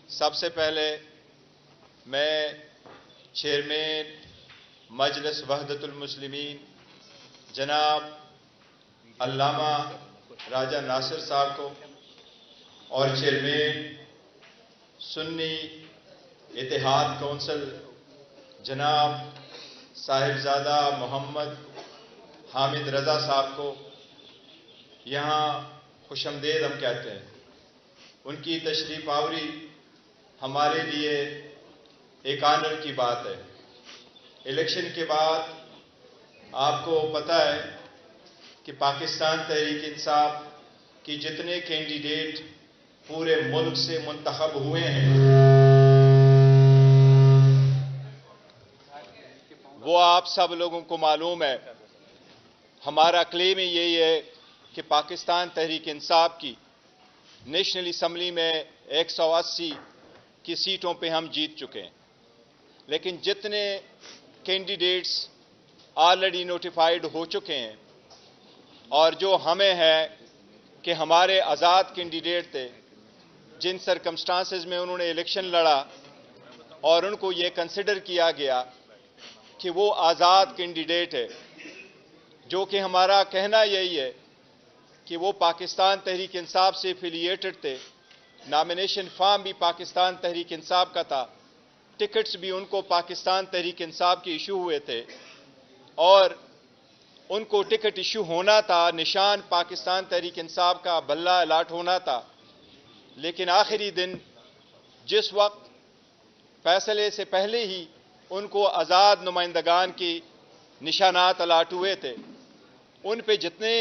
سب سے پہلے میں چیئرمین مجلس وحدت المسلمین جناب علامہ راجہ ناصر صاحب کو اور چیئرمین سنی اتحاد کونسل جناب صاحبزادہ محمد حامد رضا صاحب کو یہاں خوش آمدید ہم کہتے ہیں۔ ان کی تشریف آوری ہمارے لیے ایک آنر کی بات ہے۔ الیکشن کے بعد آپ کو پتہ ہے کہ پاکستان تحریک انصاف کی جتنے کینڈیڈیٹ پورے ملک سے منتخب ہوئے ہیں وہ آپ سب لوگوں کو معلوم ہے۔ ہمارا کلیم یہی ہے کہ پاکستان تحریک انصاف کی نیشنل اسمبلی میں 180 کی سیٹوں پہ ہم جیت چکے ہیں، لیکن جتنے کینڈیڈیٹس آلریڈی نوٹیفائیڈ ہو چکے ہیں اور جو ہمیں ہے کہ ہمارے آزاد کینڈیڈیٹ تھے جن سرکمسٹانسز میں انہوں نے الیکشن لڑا اور ان کو یہ کنسیڈر کیا گیا کہ وہ آزاد کینڈیڈیٹ ہے، جو کہ ہمارا کہنا یہی ہے کہ وہ پاکستان تحریک انصاف سے ایفیلیٹڈ تھے، نامینیشن فارم بھی پاکستان تحریک انصاف کا تھا، ٹکٹس بھی ان کو پاکستان تحریک انصاف کے ایشو ہوئے تھے اور ان کو ٹکٹ ایشو ہونا تھا، نشان پاکستان تحریک انصاف کا بلہ الاٹ ہونا تھا، لیکن آخری دن جس وقت فیصلے سے پہلے ہی ان کو آزاد نمائندگان کی نشانات الاٹ ہوئے تھے، ان پہ جتنے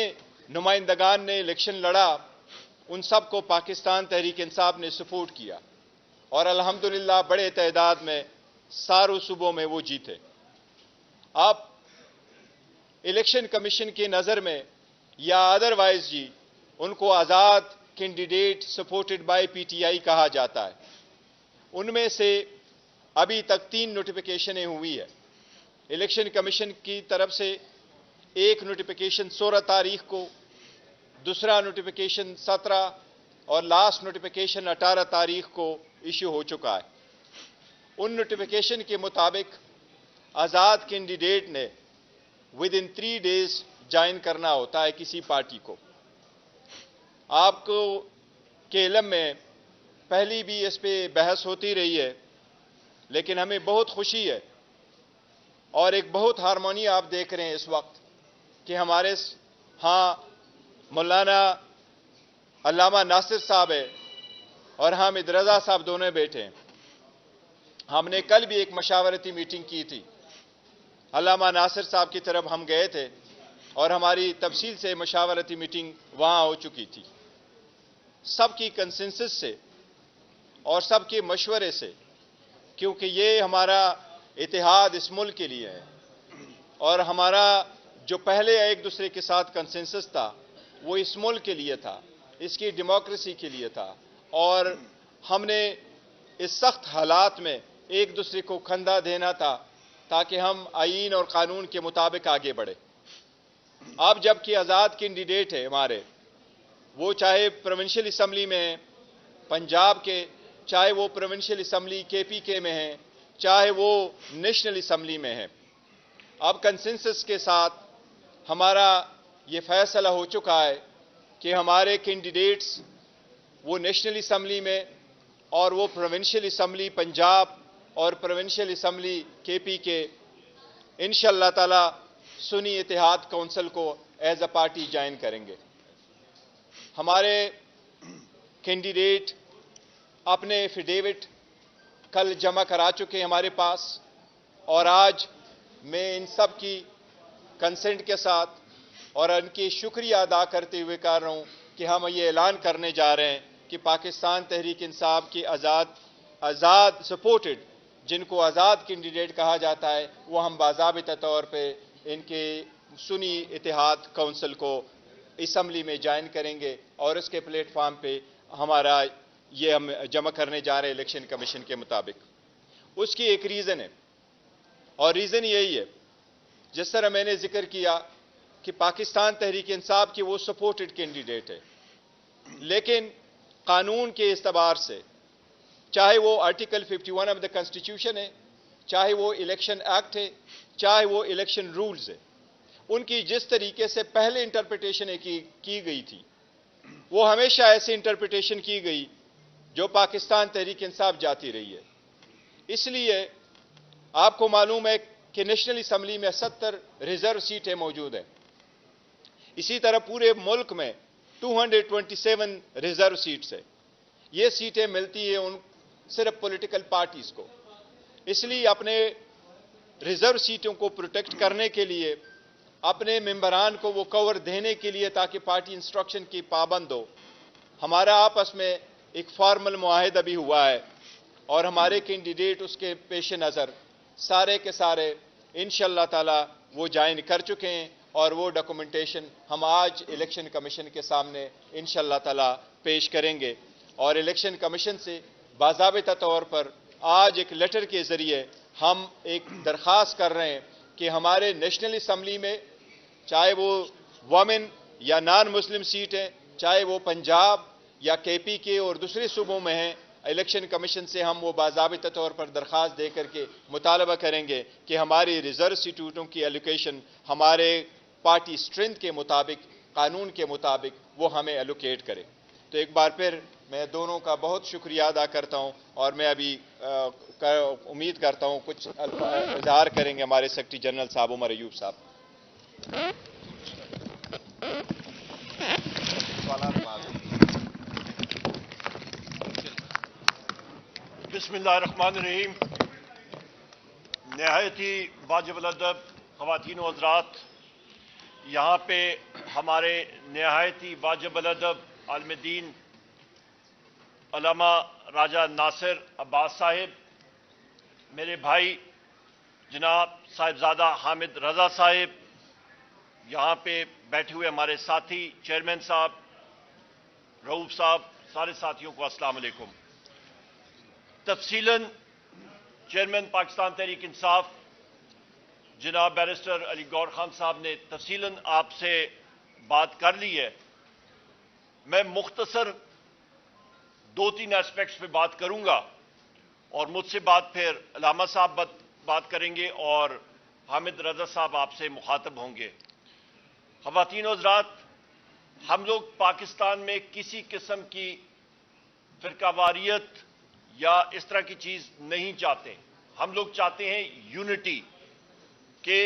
نمائندگان نے الیکشن لڑا ان سب کو پاکستان تحریک انصاف نے سپورٹ کیا اور الحمدللہ بڑے تعداد میں ساروں صوبوں میں وہ جیتے۔ اب الیکشن کمیشن کی نظر میں یا ادروائز جی ان کو آزاد candidate supported by P T I کہا جاتا ہے۔ ان میں سے ابھی تک 3 نوٹیفیکیشنیں ہوئی ہے الیکشن کمیشن کی طرف سے۔ ایک نوٹیفیکیشن 16 تاریخ کو، دوسرا نوٹیفیکیشن 17 اور لاسٹ نوٹیفیکیشن 18 تاریخ کو ایشو ہو چکا ہے۔ ان نوٹیفیکیشن کے مطابق آزاد کینڈیڈیٹ نے ودن 3 days جوائن کرنا ہوتا ہے کسی پارٹی کو۔ آپ کو کے علم میں پہلی بھی اس پہ بحث ہوتی رہی ہے، لیکن ہمیں بہت خوشی ہے اور ایک بہت ہارمونی آپ دیکھ رہے ہیں اس وقت کہ ہمارے ہاں مولانا علامہ ناصر صاحب ہے اور حامد رضا صاحب دونوں بیٹھے ہیں۔ ہم نے کل بھی ایک مشاورتی میٹنگ کی تھی، علامہ ناصر صاحب کی طرف ہم گئے تھے اور ہماری تفصیل سے مشاورتی میٹنگ وہاں ہو چکی تھی۔ سب کی کنسنسس سے اور سب کے مشورے سے، کیونکہ یہ ہمارا اتحاد اس ملک کے لیے ہے اور ہمارا جو پہلے ایک دوسرے کے ساتھ کنسنسس تھا وہ اس ملک کے لیے تھا، اس کی ڈیموکریسی کے لیے تھا اور ہم نے اس سخت حالات میں ایک دوسرے کو کھندا دینا تھا تاکہ ہم آئین اور قانون کے مطابق آگے بڑھیں۔ اب جب کہ آزاد کینڈیڈیٹ ہے ہمارے، وہ چاہے پروونشل اسمبلی میں ہیں پنجاب کے، چاہے وہ پروونشل اسمبلی کے پی کے میں ہیں، چاہے وہ نیشنل اسمبلی میں ہیں، اب کنسنسس کے ساتھ ہمارا یہ فیصلہ ہو چکا ہے کہ ہمارے کینڈیڈیٹس وہ نیشنل اسمبلی میں اور وہ پروونشل اسمبلی پنجاب اور پروونشل اسمبلی کے پی کے انشاءاللہ تعالی سنی اتحاد کونسل کو ایز اے پارٹی جوائن کریں گے۔ ہمارے کینڈیڈیٹ اپنے ایفیڈیوٹ کل جمع کرا چکے ہیں ہمارے پاس اور آج میں ان سب کی کنسنٹ کے ساتھ اور ان کی شکریہ ادا کرتے ہوئے کہہ رہا ہوں کہ ہم یہ اعلان کرنے جا رہے ہیں کہ پاکستان تحریک انصاف کی آزاد سپورٹڈ جن کو آزاد کینڈیڈیٹ کہا جاتا ہے وہ ہم باضابطہ طور پہ ان کے سنی اتحاد کونسل کو اسمبلی میں جوائن کریں گے اور اس کے پلیٹ فارم پہ ہمارا یہ ہم جمع کرنے جا رہے ہیں الیکشن کمیشن کے مطابق۔ اس کی ایک ریزن ہے اور ریزن یہی ہے، جس طرح میں نے ذکر کیا کہ پاکستان تحریک انصاف کی وہ سپورٹڈ کینڈیڈیٹ ہے، لیکن قانون کے اعتبار سے چاہے وہ آرٹیکل 51 آف دا کانسٹیٹیوشن ہے، چاہے وہ الیکشن ایکٹ ہے، چاہے وہ الیکشن رولز ہے، ان کی جس طریقے سے پہلے انٹرپریٹیشن کی گئی تھی وہ ہمیشہ ایسے انٹرپریٹیشن کی گئی جو پاکستان تحریک انصاف جاتی رہی ہے۔ اس لیے آپ کو معلوم ہے کہ نیشنل اسمبلی میں 70 ریزرو سیٹیں موجود ہیں۔ اسی طرح پورے ملک میں 227 ریزرو سیٹس ہیں۔ یہ سیٹیں ملتی ہیں صرف پولیٹیکل پارٹیز کو۔ اس لیے اپنے ریزرو سیٹوں کو پروٹیکٹ کرنے کے لیے، اپنے ممبران کو وہ کور دینے کے لیے تاکہ پارٹی انسٹرکشن کی پابند ہو، ہمارا آپس میں ایک فارمل معاہدہ بھی ہوا ہے، اور ہمارے کینڈیڈیٹ اس کے پیش نظر سارے کے سارے انشاءاللہ تعالی وہ جوائن کر چکے ہیں، اور وہ ڈاکومنٹیشن ہم آج الیکشن کمیشن کے سامنے انشاءاللہ تعالی پیش کریں گے۔ اور الیکشن کمیشن سے باضابطہ طور پر آج ایک لیٹر کے ذریعے ہم ایک درخواست کر رہے ہیں کہ ہمارے نیشنل اسمبلی میں چاہے وہ وومن یا نان مسلم سیٹ ہے، چاہے وہ پنجاب یا کے پی کے اور دوسرے صوبوں میں ہیں، الیکشن کمیشن سے ہم وہ باضابطہ طور پر درخواست دے کر کے مطالبہ کریں گے کہ ہماری ریزرو سیٹوں کی ایلوکیشن ہمارے پارٹی سٹرینتھ کے مطابق، قانون کے مطابق وہ ہمیں ایلوکیٹ کرے۔ تو ایک بار پھر میں دونوں کا بہت شکریہ ادا کرتا ہوں، اور میں ابھی امید کرتا ہوں کچھ اظہار کریں گے ہمارے سیکرٹری جنرل صاحب عمر ایوب صاحب۔ بسم اللہ الرحمن الرحیم۔ نہایت ہی واجب الادب خواتین و حضرات، یہاں پہ ہمارے نہایت ہی واجب الادب عالم دین علامہ راجہ ناصر عباس صاحب، میرے بھائی جناب صاحبزادہ حامد رضا صاحب، یہاں پہ بیٹھے ہوئے ہمارے ساتھی چیئرمین صاحب، رؤوف صاحب، سارے ساتھیوں کو السلام علیکم۔ تفصیلاً چیئرمین پاکستان تحریک انصاف جناب بیرسٹر علی گور خان صاحب نے تفصیلاً آپ سے بات کر لی ہے۔ میں مختصر 2-3 ایسپیکٹس پہ بات کروں گا، اور مجھ سے بات پھر علامہ صاحب بات کریں گے اور حامد رضا صاحب آپ سے مخاطب ہوں گے۔ خواتین و حضرات، ہم لوگ پاکستان میں کسی قسم کی فرقہ واریت یا اس طرح کی چیز نہیں چاہتے۔ ہم لوگ چاہتے ہیں یونٹی، کہ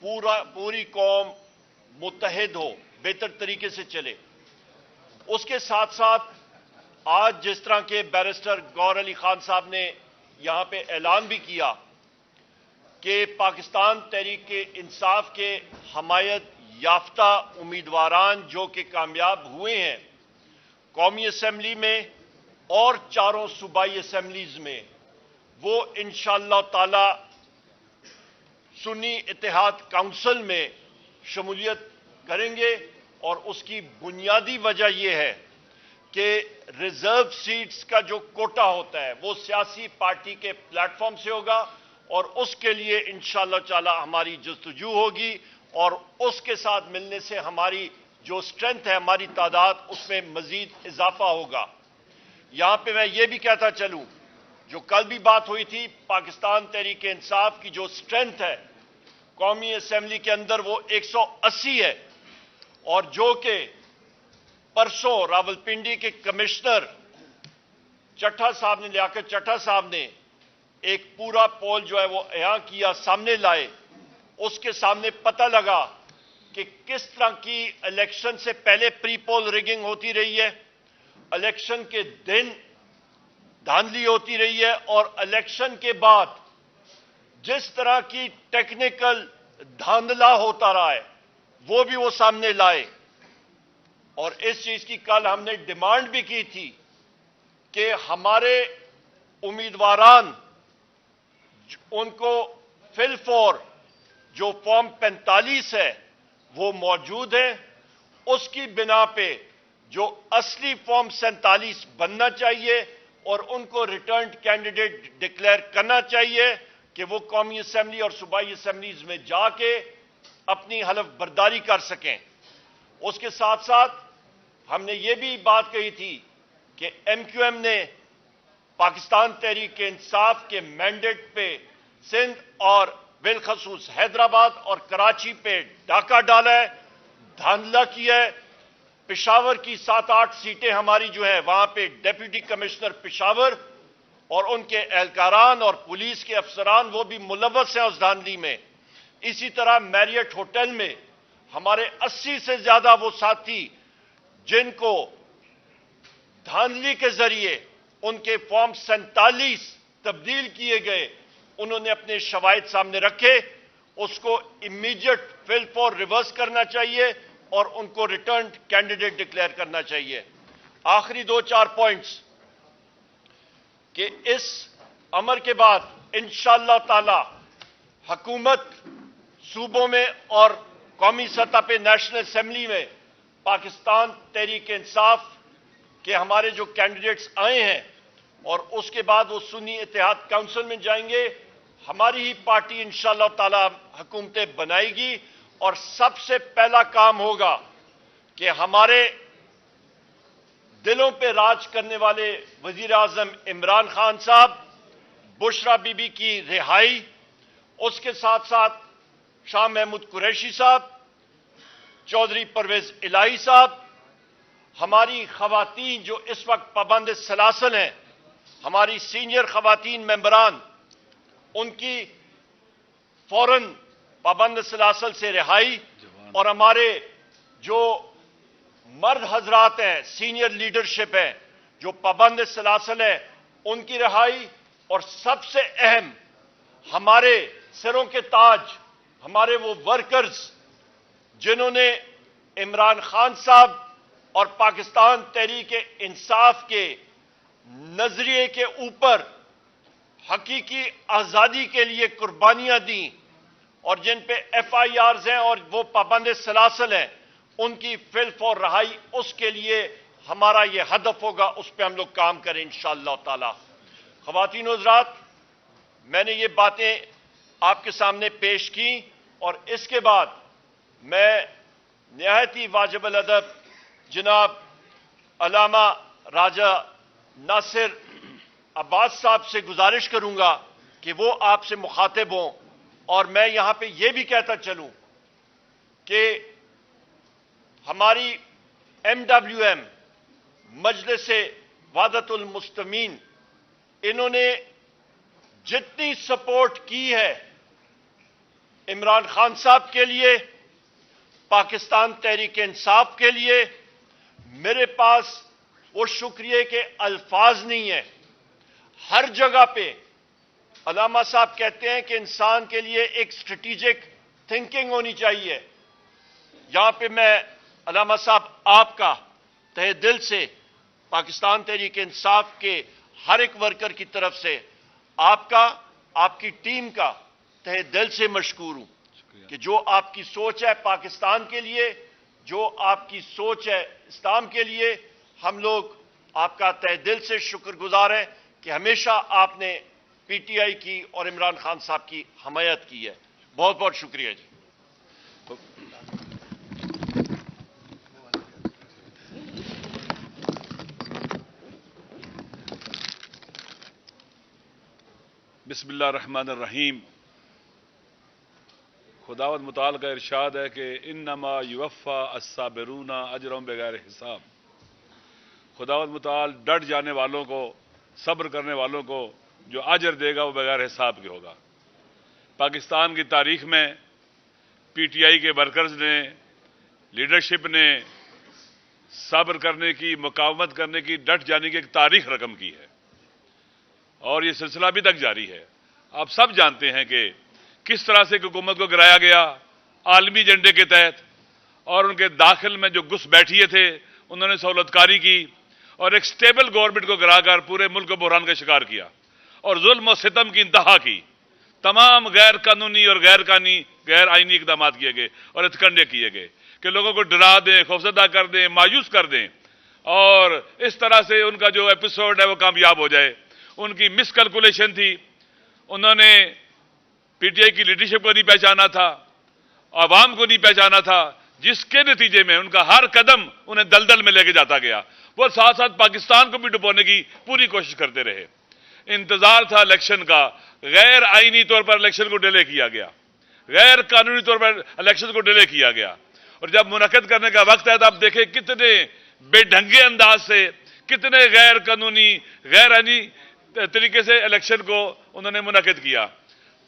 پوری قوم متحد ہو، بہتر طریقے سے چلے۔ اس کے ساتھ ساتھ آج جس طرح کے بیرسٹر گور علی خان صاحب نے یہاں پہ اعلان بھی کیا کہ پاکستان تحریک انصاف کے حمایت یافتہ امیدواران جو کہ کامیاب ہوئے ہیں قومی اسمبلی میں اور 4 صوبائی اسمبلیز میں، وہ انشاءاللہ تعالی سنی اتحاد کونسل میں شمولیت کریں گے، اور اس کی بنیادی وجہ یہ ہے کہ ریزرو سیٹس کا جو کوٹا ہوتا ہے وہ سیاسی پارٹی کے پلیٹ فارم سے ہوگا، اور اس کے لیے انشاءاللہ تعالی ہماری جستجو ہوگی، اور اس کے ساتھ ملنے سے ہماری جو سٹرینتھ ہے، ہماری تعداد، اس میں مزید اضافہ ہوگا۔ یہاں پہ میں یہ بھی کہتا چلوں، جو کل بھی بات ہوئی تھی، پاکستان تحریک انصاف کی جو سٹرینتھ ہے قومی اسمبلی کے اندر وہ 180 ہے، اور جو کہ پرسوں راولپنڈی کے کمشنر چٹھا صاحب نے، لیاقت چٹھا صاحب نے ایک پورا پول جو ہے وہ یہاں کیا، سامنے لائے، اس کے سامنے پتہ لگا کہ کس طرح کی الیکشن سے پہلے پری پول ریگنگ ہوتی رہی ہے، الیکشن کے دن دھاندلی ہوتی رہی ہے، اور الیکشن کے بعد جس طرح کی ٹیکنیکل دھاندلا ہوتا رہا ہے وہ بھی وہ سامنے لائے۔ اور اس چیز کی کل ہم نے ڈیمانڈ بھی کی تھی کہ ہمارے امیدواران ان کو فل فور جو فارم 45 ہے وہ موجود ہے، اس کی بنا پہ جو اصلی فارم 47 بننا چاہیے، اور ان کو ریٹرنڈ کینڈیڈیٹ ڈکلیئر کرنا چاہیے کہ وہ قومی اسمبلی اور صوبائی اسمبلیز میں جا کے اپنی حلف برداری کر سکیں۔ اس کے ساتھ ساتھ ہم نے یہ بھی بات کہی تھی کہ ایم کیو ایم نے पाकिस्तान तहरीक इंसाफ के मैंडेट पे सिंध और बिलखसूस हैदराबाद और कराची पे डाका डाला है, धांधला किया है। पेशावर की 7-8 सीटें हमारी जो है वहां पे डिप्टी कमिश्नर पेशावर और उनके एहलकारान और पुलिस के अफसरान वो भी मुलव्वस हैं उस धांधली में। इसी तरह मैरियट होटल में हमारे 80 से ज्यादा वो साथी जिनको धांधली के जरिए उनके फॉर्म 47 तब्दील किए गए, उन्होंने अपने शवाहिद सामने रखे। उसको इमीडिएट फिल फॉर रिवर्स करना चाहिए और उनको रिटर्न कैंडिडेट डिक्लेयर करना चाहिए। आखिरी 2-4 पॉइंट्स कि इस अमर के बाद इंशाअल्लाह ताला हुकूमत सूबों में और कौमी सतह पे नेशनल असेंबली में पाकिस्तान तहरीक इंसाफ के हमारे जो कैंडिडेट्स आए हैं और उसके बाद वो सुन्नी इत्तेहाद काउंसिल में जाएंगे। हमारी ही पार्टी इंशाअल्लाह ताला हुकूमतें बनाएगी और सबसे पहला काम होगा कि हमारे दिलों पे राज करने वाले वजीर आजम इमरान खान साहब, बुशरा बीबी की रिहाई, उसके साथ साथ शाह महमूद कुरैशी साहब, चौधरी परवेज इलाही साहब, हमारी खवातीन जो इस वक्त पाबंद सलासल हैं, हमारी सीनियर खवातीन मेंबरान, उनकी फौरन पाबंद सलासल से रिहाई और हमारे जो मर्द हजरात हैं, सीनियर लीडरशिप है जो पाबंद सलासल है, उनकी रिहाई और सबसे अहम हमारे सिरों के ताज, हमारे वो वर्कर्स जिन्होंने इमरान खान साहब और पाकिस्तान तहरीक इंसाफ के नजरिए के ऊपर हकीकी आजादी के लिए कुर्बानियां दी और जिन पे FIRs हैं और वो पाबंद सलासल हैं, उनकी फिल फॉर रहाई, उसके लिए हमारा ये हदफ होगा, उस पर हम लोग काम करें इंशाअल्लाह ताला। ख़वातीन व हज़रात, मैंने ये बातें आपके सामने पेश की और इसके बाद मैं निहायत ही वाजिब अल अदब जनाब अल्लामा राजा नासिर अब्बास साहब से गुजारिश करूंगा कि वो आपसे मुखातिब हों। और मैं यहां पे ये भी कहता चलूं कि हमारी MWM मजलिस वादतुल मुस्तमीन, इन्होंने जितनी सपोर्ट की है इमरान खान साहब के लिए, पाकिस्तान तहरीक इंसाफ के लिए, मेरे पास वो शुक्रिया के अल्फाज नहीं है। हर जगह पे अल्लामा साहब कहते हैं कि इंसान के लिए एक स्ट्रेटेजिक थिंकिंग होनी चाहिए। यहां पे मैं अल्लामा साहब आपका तहे दिल से पाकिस्तान तहरीक इंसाफ के हर एक वर्कर की तरफ से आपका, आपकी टीम का तहे दिल से मशकूर हूं कि जो आपकी सोच है पाकिस्तान के लिए, जो आपकी सोच है इस्लाम के लिए, हम लोग आपका तहे दिल से शुक्रगुजार हैं कि हमेशा आपने PTI की और इमरान खान साहब की हमायत की है। बहुत बहुत शुक्रिया जी। बिस्मिल्लाह रहमान रहीम। खुदावंद मुताल का इरशाद है कि इन्नमा युवफ़ा अस्साबिरूना अजरहुम बगैर हिसाब। खुदावंद मुताल डट जाने वालों को, सब्र करने वालों को जो अजर देगा वो बगैर हिसाब के होगा। पाकिस्तान की तारीख में PTI के वर्कर्स ने, लीडरशिप ने सब्र करने की, मुकावमत करने की, डट जाने की एक तारीख रकम की है और ये सिलसिला अभी तक जारी है। आप सब जानते हैं कि किस तरह से हुकूमत को गिराया गया आलमी एजेंडे के तहत, और उनके दाखिल में जो घुस बैठिए थे उन्होंने सहूलतकारी की और एक स्टेबल गवर्नमेंट को गिराकर पूरे मुल्क को बहरान का शिकार किया और जुल्म और सितम की इंतहा की। तमाम गैर कानूनी और गैर आईनी इकदाम किए गए और हथकंडे किए गए कि लोगों को डरा दें, खौफजदा कर दें, मायूस कर दें और इस तरह से उनका जो एपिसोड है वो कामयाब हो जाए। उनकी मिसकैलकुलेशन थी, उन्होंने PTI की लीडरशिप को नहीं पहचाना था, आवाम को नहीं पहचाना था, जिसके नतीजे में उनका हर कदम उन्हें दलदल में लेके जाता गया। वो साथ साथ पाकिस्तान को भी डुबोने की पूरी कोशिश करते रहे। इंतजार था इलेक्शन का, गैर आईनी तौर पर इलेक्शन को डिले किया गया, गैर कानूनी तौर पर इलेक्शन को डिले किया गया। और जब मुनक्कद करने का वक्त है तो आप देखें कितने बेढंगे अंदाज से, कितने गैर कानूनी, गैर आईनी तरीके से इलेक्शन को उन्होंने मुनक्कद किया।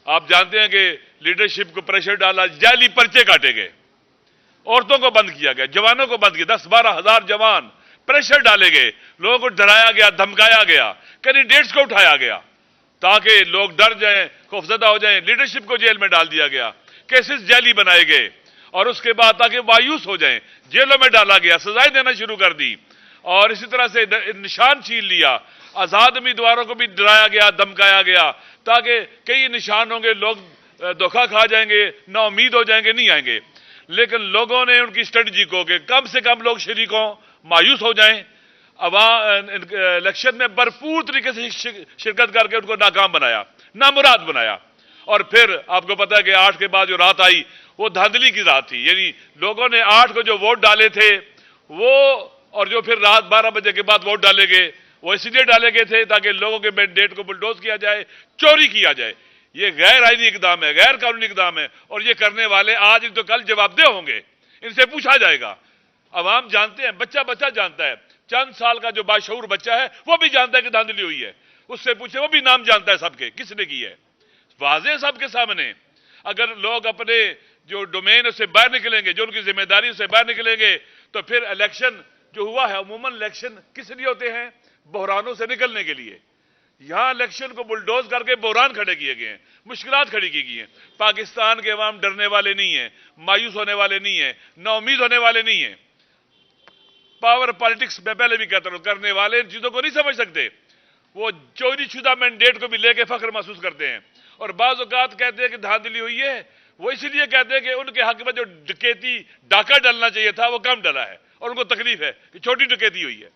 आप जानते हैं कि लीडरशिप को प्रेशर डाला, जाली पर्चे काटे गए, औरतों को बंद किया गया, जवानों को बंद किया, 10-12 हजार जवान प्रेशर डाले गए, लोगों को डराया गया, धमकाया गया, कैंडिडेट्स को उठाया गया ताकि लोग डर जाएं, खौफजदा हो जाएं, लीडरशिप को जेल में डाल दिया गया, केसेस जाली बनाए गए, और उसके बाद ताकि मायूस हो जाएं जेलों में डाला गया, सजाएं देना शुरू कर दी, और इसी तरह से निशान छीन लिया, आजाद उम्मीदवारों को भी डराया गया, धमकाया गया ताकि कई निशान होंगे, लोग धोखा खा जाएंगे, ना उम्मीद हो जाएंगे, नहीं आएंगे। लेकिन लोगों ने उनकी स्ट्रेटजी को कि कम से कम लोग शरीक हों, मायूस हो जाएं, इलेक्शन में भरपूर तरीके से शिरकत करके उनको नाकाम बनाया, नामुराद बनाया। और फिर आपको पता है कि 8 के बाद जो रात आई वो धांधली की रात थी, यानी लोगों ने 8 को जो वोट डाले थे वो, और जो फिर रात 12 बजे के बाद वोट डाले गए वो इसलिए डाले गए थे ताकि लोगों के मैंडेट को बुलडोज किया जाए, चोरी किया जाए। ये गैर आईनी इकदाम है, गैर कानूनी इकदाम है, और ये करने वाले आज तो कल जवाबदेह होंगे, इनसे पूछा जाएगा। अवाम जानते हैं, बच्चा बच्चा जानता है, चंद साल का जो बाशऊर बच्चा है वो भी जानता है कि धांधली हुई है, उससे पूछे वो भी नाम जानता है सबके, किसने की है, वाज़ेह सबके सामने। अगर लोग अपने जो डोमेन से बाहर निकलेंगे, जो उनकी जिम्मेदारी से बाहर निकलेंगे, तो फिर इलेक्शन जो हुआ है, अमूमन इलेक्शन किस लिए होते हैं? बहरानों से निकलने के लिए। यहां इलेक्शन को बुलडोज करके बहरान खड़े किए गए हैं, मुश्किलात खड़ी की गई हैं। पाकिस्तान के अवाम डरने वाले नहीं है, मायूस होने वाले नहीं है, नाउमीद होने वाले नहीं है। पावर पॉलिटिक्स में पहले भी कहता हूं, करने वाले इन चीजों को नहीं समझ सकते, वो चोरी शुदा मैंडेट को भी लेके फख्र महसूस करते हैं, और बाज़ औक़ात कहते हैं कि धांधली हुई है, वो इसलिए कहते हैं कि उनके हक में जो डकैती डाका डलना चाहिए था वो कम डला है, और उनको तकलीफ है कि छोटी डकैती हुई है।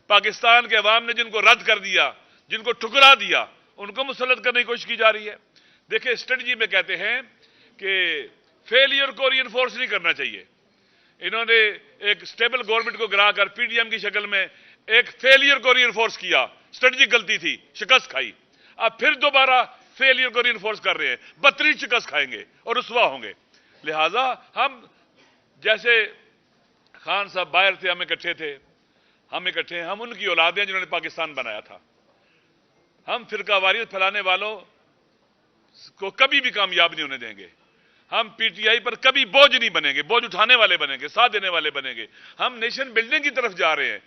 पाकिस्तान के अवाम ने जिनको रद्द कर दिया, जिनको ठुकरा दिया, उनको मुसल्लत करने की कोशिश की जा रही है। देखिए, स्ट्रेटजी में कहते हैं कि फेलियर को रीइंफोर्स नहीं करना चाहिए। इन्होंने एक स्टेबल गवर्नमेंट को गिराकर पीडीएम की शक्ल में एक फेलियर को रीइंफोर्स किया, स्ट्रेटजी गलती थी, शिकस्त खाई। अब फिर दोबारा फेलियर को रीइंफोर्स कर रहे हैं, बदतरीन शिकस्त खाएंगे और रुसवा होंगे। लिहाजा हम जैसे खान साहब बाहर थे, हम इकट्ठे थे, हम इकट्ठे हैं, हम उनकी औलाद हैं जिन्होंने पाकिस्तान बनाया था। हम फिरका वारियत फैलाने वालों को कभी भी कामयाब नहीं होने देंगे। हम पीटीआई पर कभी बोझ नहीं बनेंगे, बोझ उठाने वाले बनेंगे, साथ देने वाले बनेंगे। हम नेशन बिल्डिंग की तरफ जा रहे हैं,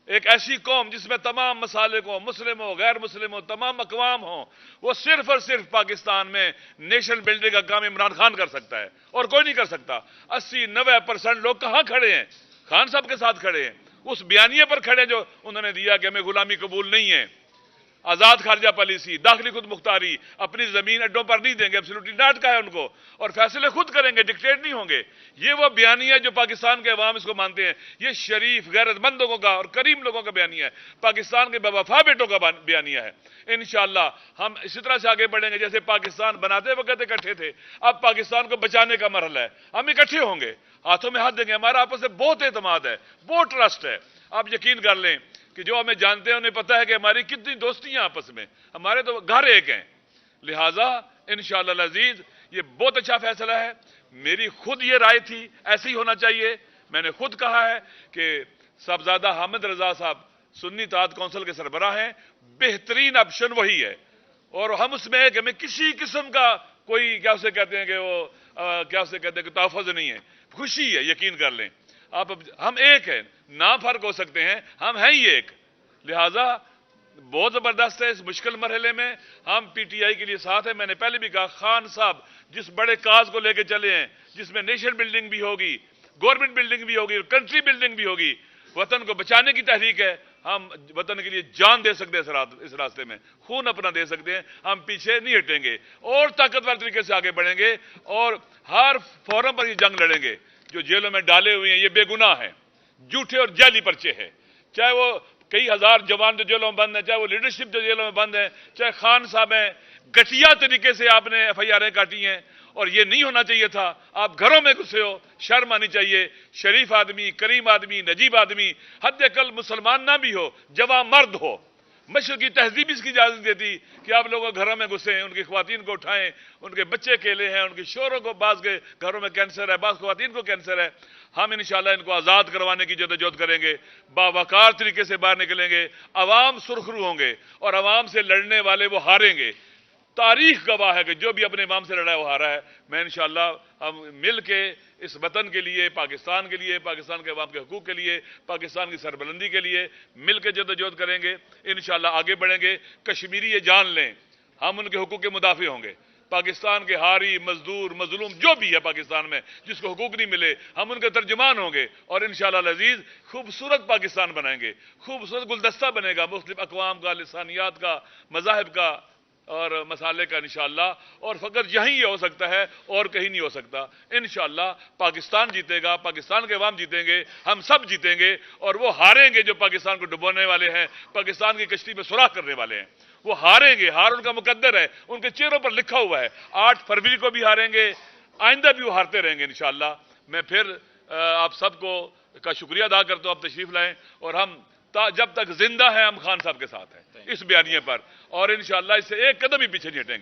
एक ऐसी कौम जिसमें तमाम मसाले को, मुस्लिम हो, गैर मुस्लिम हो, तमाम अकवाम हो, वो सिर्फ और सिर्फ पाकिस्तान में नेशन बिल्डिंग का काम इमरान खान कर सकता है और कोई नहीं कर सकता। 80-90% लोग कहां खड़े हैं? खान साहब के साथ खड़े हैं, उस बयानिए पर खड़े हैं जो उन्होंने दिया कि हमें गुलामी कबूल नहीं है, आजाद खारजा पॉलिसी, दाखिली खुद मुख्तारी, अपनी जमीन अड्डों पर नहीं देंगे, एब्सोल्युटली नॉट कहा है उनको, और फैसले खुद करेंगे, डिक्टेट नहीं होंगे। ये वो बयानिया है जो पाकिस्तान के अवाम इसको मानते हैं। ये शरीफ गैरतमंद लोगों का और करीम लोगों का बयानिया है, पाकिस्तान के बेवफा बेटों का बयानिया है। इंशाअल्लाह हम इसी तरह से आगे बढ़ेंगे जैसे पाकिस्तान बनाते वक्त इकट्ठे थे, अब पाकिस्तान को बचाने का मरहला है, हम इकट्ठे होंगे, हाथों में हाथ देंगे। हमारा आपस में बहुत एतमाद है, बहुत ट्रस्ट है। आप यकीन कर लें कि जो हमें जानते हैं उन्हें पता है कि हमारी कितनी दोस्तियां आपस में, हमारे तो घर एक हैं। लिहाजा इंशाअल्लाह अज़ीज ये बहुत अच्छा फैसला है। मेरी खुद ये राय थी, ऐसे ही होना चाहिए। मैंने खुद कहा है कि साहबजादा हामिद रजा साहब सुन्नी इत्तेहाद कौंसिल के सरबराह हैं, बेहतरीन ऑप्शन वही है, और हम उसमें है कि हमें किसी किस्म का कोई क्या उसे कहते हैं कि वो क्या उसे कहते हैं कि तहफ़्फ़ुज़ नहीं है, खुशी है, यकीन कर लें आप। हम एक हैं, ना फर्क हो सकते हैं, हम हैं ही एक। लिहाजा बहुत जबरदस्त है, इस मुश्किल मरहले में हम पीटीआई के लिए साथ है। मैंने पहले भी कहा, खान साहब जिस बड़े काज को लेकर चले हैं, जिसमें नेशन बिल्डिंग भी होगी, गवर्नमेंट बिल्डिंग भी होगी, कंट्री बिल्डिंग भी होगी, वतन को बचाने की तहरीक है। हम वतन के लिए जान दे सकते हैं, इस रास्ते में खून अपना दे सकते हैं, हम पीछे नहीं हटेंगे और ताकतवर तरीके से आगे बढ़ेंगे, और हर फोरम पर ये जंग लड़ेंगे। जो जेलों में डाले हुए हैं ये बेगुनाह हैं, झूठे और जाली पर्चे हैं, चाहे वो कई हजार जवान जो जेलों में बंद है, चाहे वो लीडरशिप जो जेलों में बंद है, चाहे खान साहब हैं, घटिया तरीके से आपने एफआईआर काटी हैं, और ये नहीं होना चाहिए था। आप घरों में घुसे हो, शर्म आनी चाहिए। शरीफ आदमी, करीम आदमी, नजीब आदमी, हद अकल मुसलमान ना भी हो, जवां मर्द हो, مشرقی تہذیب اس کی اجازت دیتی کہ آپ لوگوں گھروں میں گھسیں، ان کی خواتین کو اٹھائیں، ان کے بچے اکیلے ہیں، ان کے شوہروں کو، بعض کے گھروں میں کینسر ہے، بعض خواتین کو کینسر ہے، ہم انشاءاللہ ان کو آزاد کروانے کی جدوجہد کریں گے، باوقار طریقے سے باہر نکلیں گے، عوام سرخرو ہوں گے اور عوام سے لڑنے والے وہ ہاریں گے۔ تاریخ گواہ ہے کہ جو بھی اپنے امام سے لڑا ہے وہ ہارا ہے۔ میں انشاءاللہ ہم مل کے اس وطن کے لیے، پاکستان کے لیے، پاکستان کے عوام کے حقوق کے لیے، پاکستان کی سربلندی کے لیے مل کے جدوجہد کریں گے، انشاءاللہ آگے بڑھیں گے۔ کشمیری یہ جان لیں ہم ان کے حقوق کے مدافع ہوں گے۔ پاکستان کے ہاری، مزدور، مظلوم جو بھی ہے پاکستان میں جس کو حقوق نہیں ملے، ہم ان کے ترجمان ہوں گے اور انشاءاللہ العزیز خوبصورت پاکستان بنائیں گے، خوبصورت گلدستہ بنے گا مختلف اقوام کا، لسانیات کا، مذاہب کا اور مسالے کا انشاءاللہ، اور فقط یہیں یہ ہو سکتا ہے اور کہیں نہیں ہو سکتا۔ انشاءاللہ پاکستان جیتے گا، پاکستان کے عوام جیتیں گے، ہم سب جیتیں گے، اور وہ ہاریں گے جو پاکستان کو ڈبونے والے ہیں، پاکستان کی کشتی میں سوراخ کرنے والے ہیں، وہ ہاریں گے۔ ہار ان کا مقدر ہے، ان کے چہروں پر لکھا ہوا ہے۔ 8 فروری کو بھی ہاریں گے، آئندہ بھی وہ ہارتے رہیں گے انشاءاللہ۔ میں پھر آپ سب کو کا شکریہ ادا کرتا ہوں، آپ تشریف لائیں، اور ہم جب تک زندہ ہیں ہم خان صاحب کے ساتھ ہیں اس بیانیے پر، اور انشاءاللہ اس سے ایک قدم بھی پیچھے نہیں ہٹیں گے۔